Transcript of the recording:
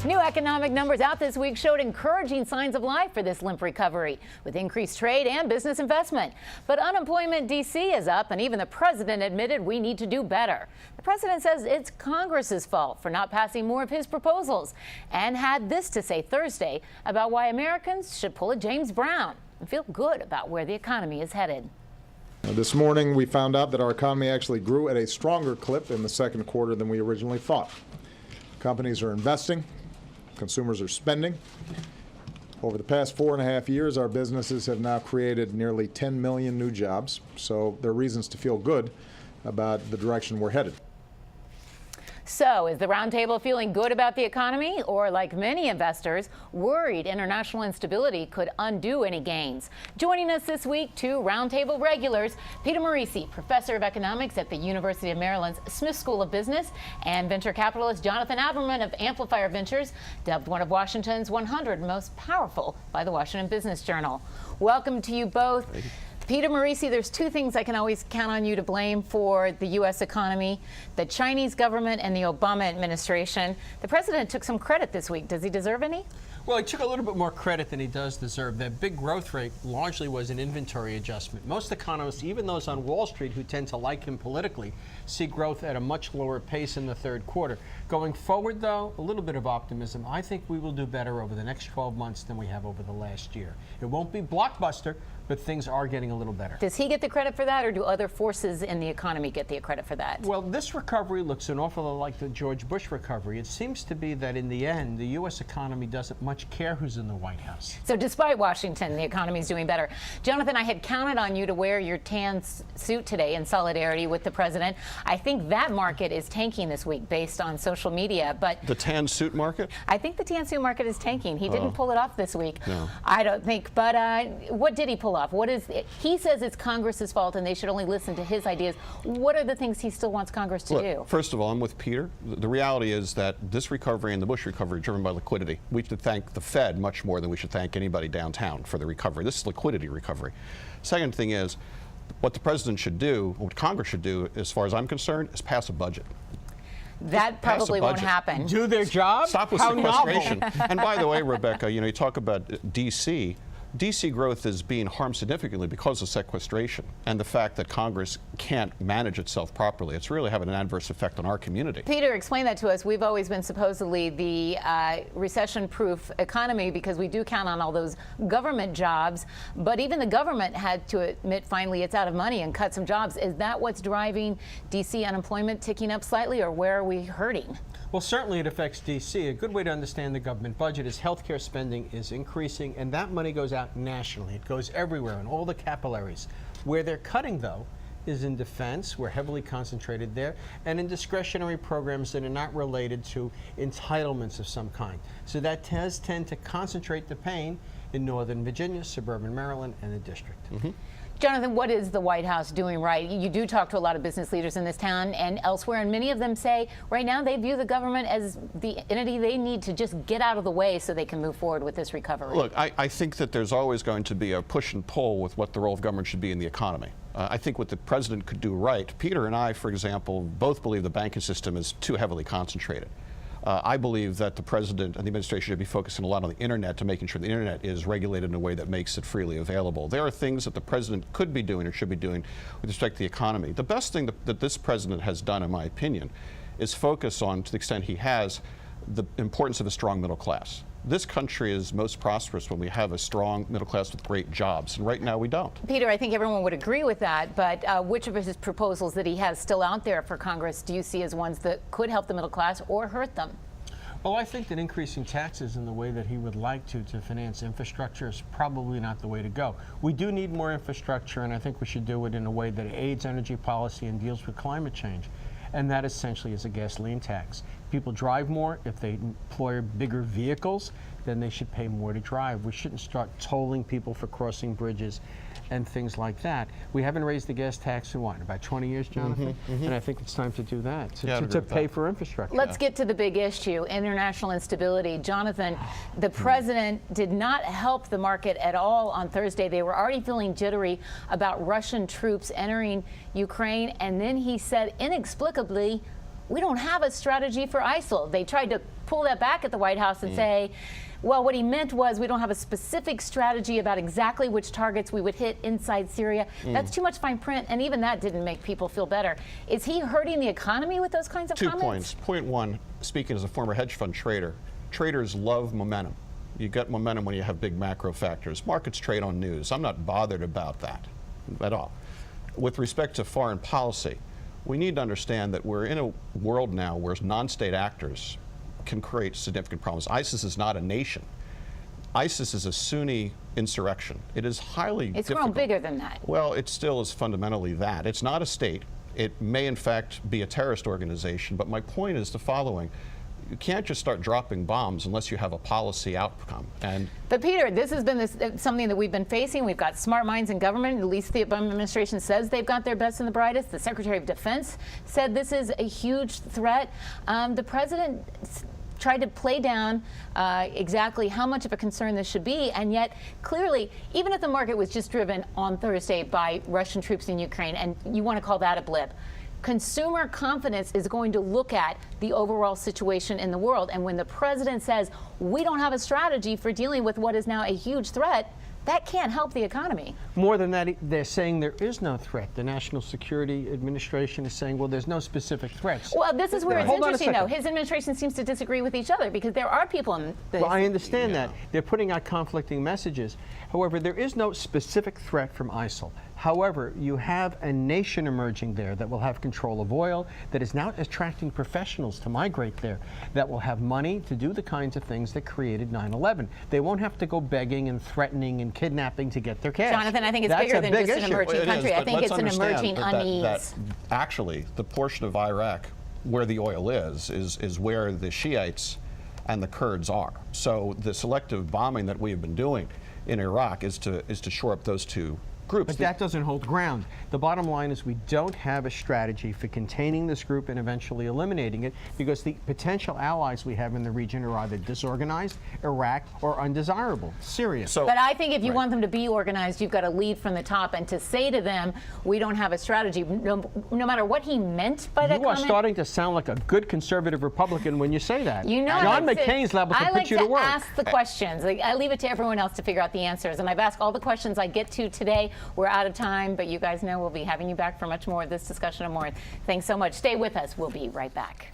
New economic numbers out this week showed encouraging signs of life for this limp recovery, with increased trade and business investment. But unemployment in D.C. is up, and even the president admitted we need to do better. The president says it's Congress's fault for not passing more of his proposals, and had this to say Thursday about why Americans should pull a James Brown and feel good about where the economy is headed. This morning, we found out that our economy actually grew at a stronger clip in the second quarter than we originally thought. Companies are investing. Consumers are spending. Over the past 4.5 years, our businesses have now created nearly 10 million new jobs, so there are reasons to feel good about the direction we're headed. So, is the roundtable feeling good about the economy, or, like many investors, worried international instability could undo any gains? Joining us this week, two roundtable regulars: Peter Morici, professor of economics at the University of Maryland's Smith School of Business, and venture capitalist Jonathan Aberman of Amplifier Ventures, dubbed one of Washington's 100 most powerful by the Washington Business Journal. Welcome to you both. Peter Morici, there's two things I can always count on you to blame for the U.S. economy: the Chinese government and the Obama administration. The president took some credit this week. Does he deserve any? Well, he took a little bit more credit than he does deserve. That big growth rate largely was an inventory adjustment. Most economists, even those on Wall Street who tend to like him politically, see growth at a much lower pace in the third quarter. Going forward, though, a little bit of optimism. I think we will do better over the next 12 months than we have over the last year. It won't be blockbuster, but things are getting a little better. Does he get the credit for that, or do other forces in the economy get the credit for that? Well, this recovery looks an awful lot like the George Bush recovery. It seems to be that in the end, the U.S. economy doesn't much care who's in the White House. So despite Washington, the economy is doing better. Jonathan, I had counted on you to wear your tan suit today in solidarity with the president. I think that market is tanking this week based on social media. But the tan suit market? I think the tan suit market is tanking. He didn't pull it off this week. No. I don't think. But what did he pull off? What is it? He says it's Congress's fault and they should only listen to his ideas. What are the things he still wants Congress to do? First of all, I'm with Peter. The reality is that this recovery and the Bush recovery are driven by liquidity. We should thank the Fed much more than we should thank anybody downtown for the recovery. This is liquidity recovery. Second thing is, what the president should do, what Congress should do, as far as I'm concerned, is pass a budget. That probably won't happen. Do their job? Stop with sequestration. And by the way, Rebecca, you talk about D.C. D.C. growth is being harmed significantly because of sequestration and the fact that Congress can't manage itself properly. It's really having an adverse effect on our community. Peter, explain that to us. We've always been supposedly the recession-proof economy because we do count on all those government jobs, but even the government had to admit finally it's out of money and cut some jobs. Is that what's driving D.C. unemployment ticking up slightly, or where are we hurting? Well, certainly it affects D.C. A good way to understand the government budget is healthcare spending is increasing, and that money goes out nationally. It goes everywhere in all the capillaries. Where they're cutting, though, is in defense. We're heavily concentrated there, and in discretionary programs that are not related to entitlements of some kind. So that does tend to concentrate the pain in Northern Virginia, suburban Maryland, and the district. Mm-hmm. Jonathan, what is the White House doing right? You do talk to a lot of business leaders in this town and elsewhere, and many of them say right now they view the government as the entity they need to just get out of the way so they can move forward with this recovery. Look, I think that there's always going to be a push and pull with what the role of government should be in the economy. I think what the president could do right, Peter and I, for example, both believe the banking system is too heavily concentrated. I believe that the president and the administration should be focusing a lot on the internet to making sure the internet is regulated in a way that makes it freely available. There are things that the president could be doing or should be doing with respect to the economy. The best thing that this president has done, in my opinion, is focus on, to the extent he has, the importance of a strong middle class. This country is most prosperous when we have a strong middle class with great jobs, and right now we don't. Peter, I think everyone would agree with that, but which of his proposals that he has still out there for Congress do you see as ones that could help the middle class or hurt them? Well, I think that increasing taxes in the way that he would like to finance infrastructure is probably not the way to go. We do need more infrastructure, and I think we should do it in a way that aids energy policy and deals with climate change. And that essentially is a gasoline tax. People drive more. If they employ bigger vehicles, then they should pay more to drive. We shouldn't start tolling people for crossing bridges and things like that. We haven't raised the gas tax in what, about 20 years, Jonathan? And I think it's time to do that, to pay for infrastructure. Let's get to the big issue, international instability. Jonathan, the president did not help the market at all on Thursday. They were already feeling jittery about Russian troops entering Ukraine, and then he said inexplicably, we don't have a strategy for ISIL. They tried to pull that back at the White House and say, well, what he meant was we don't have a specific strategy about exactly which targets we would hit inside Syria. That's too much fine print, and even that didn't make people feel better. Is he hurting the economy with those kinds of comments? 2 points. Point one, speaking as a former hedge fund trader, traders love momentum. You get momentum when you have big macro factors. Markets trade on news. I'm not bothered about that at all. With respect to foreign policy, we need to understand that we're in a world now where non-state actors can create significant problems. ISIS is not a nation. ISIS is a Sunni insurrection. It is highly difficult. It's grown bigger than that. Well, it still is fundamentally that. It's not a state. It may, in fact, be a terrorist organization. But my point is the following. You can't just start dropping bombs unless you have a policy outcome. But Peter, this has been something that we've been facing. We've got smart minds in government. At least the Aberman administration says they've got their best and the brightest. The Secretary of Defense said this is a huge threat. The president tried to play down exactly how much of a concern this should be, and yet clearly, even if the market was just driven on Thursday by Russian troops in Ukraine, and you want to call that a blip, consumer confidence is going to look at the overall situation in the world. And when the president says we don't have a strategy for dealing with what is now a huge threat, that can't help the economy. More than that, they're saying there is no threat. The National Security Administration is saying, well, there's no specific threats. Well, this is where it's Hold on a interesting, though. second. His administration seems to disagree with each other because there are people in the... Well, I understand that. They're putting out conflicting messages. However, there is no specific threat from ISIL. However, you have a nation emerging there that will have control of oil, that is now attracting professionals to migrate there, that will have money to do the kinds of things that created 9/11. They won't have to go begging and threatening and kidnapping to get their cash. Jonathan, I think it's That's bigger a than big just an issue. emerging country. I think it's an emerging unease. That actually, the portion of Iraq where the oil is where the Shiites and the Kurds are. So the selective bombing that we have been doing in Iraq is to shore up those two groups. But that doesn't hold ground. The bottom line is we don't have a strategy for containing this group and eventually eliminating it because the potential allies we have in the region are either disorganized, Iraq, or undesirable, Syria. But I think if you want them to be organized, you've got to lead from the top and to say to them, we don't have a strategy, no matter what he meant by that comment. You are starting to sound like a good conservative Republican when you say that. You know, John McCain's level can put you to work. I like to ask the questions. I leave it to everyone else to figure out the answers. And I've asked all the questions I get to today. We're out of time, but you guys know we'll be having you back for much more of this discussion and more. Thanks so much. Stay with us. We'll be right back.